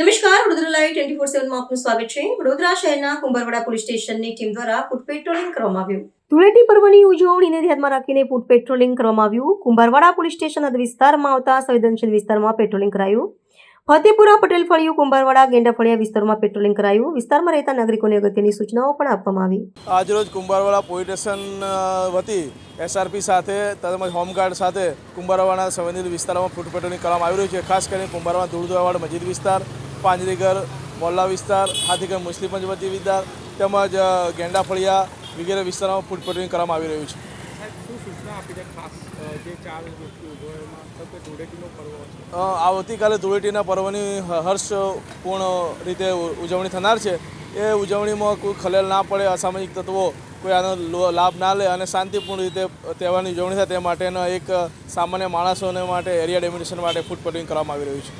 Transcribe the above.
નમસ્કાર, વડોદરા લાઈવ 24/7 માં આપનું સ્વાગત છે। વડોદરા શહેરના કુંભારવાડા પોલીસ સ્ટેશનની ટીમ દ્વારા ફૂટ પેટ્રોલિંગ કરવામાં આવ્યું। ધૂળેટી પર્વની ઉજવણીને ધ્યાનમાં રાખીને ફૂટ પેટ્રોલિંગ કરવામાં આવ્યું। કુંભારવાડા પોલીસ સ્ટેશન હદ વિસ્તારમાં આવતા સંવેદનશીલ વિસ્તારમાં પેટ્રોલિંગ કરાયું। ફતેપુરા પટેલ ફળિયું, કુંભારવાડા, ગેંડા ફળિયા વિસ્તારમાં પેટ્રોલિંગ કરાયું। વિસ્તારમાં રહેતા નાગરિકોને અગત્યની સૂચનાઓ પણ આપવામાં આવી। આજરોજ કુંભારવાડા પોલીસ સ્ટેશન વતી એસઆરપી સાથે તેમજ હોમગાર્ડ સાથે કુંભારવાડા સંવેદનશીલ વિસ્તારોમાં ફૂટ પેટ્રોલિંગ કરવામાં આવી રહ્યું છે। ખાસ કરીને કુંભારવાડા ધૂળધોવાવાડ મસ્જિદ વિસ્તાર, પાંજરીઘર મોલ્લા વિસ્તાર, હાથીગર મુસ્લિમ પંચવટી વિસ્તાર તેમજ ગેંડા ફળિયા વગેરે વિસ્તારોમાં ફૂટ પેટ્રોલિંગ કરવામાં આવી રહ્યું છે। આવતીકાલે ધૂળેટીના પર્વની હર્ષપૂર્ણ રીતે ઉજવણી થનાર છે। એ ઉજવણીમાં કોઈ ખલેલ ના પડે, અસામાજિક તત્વો કોઈ આનો લાભ ના લે અને શાંતિપૂર્ણ રીતે તહેવારની ઉજવણી થાય તે માટેનો એક સામાન્ય માણસોને માટે એરિયા ડેમિનેશન માટે ફૂટ પેટ્રોલિંગ કરવામાં આવી રહ્યું છે।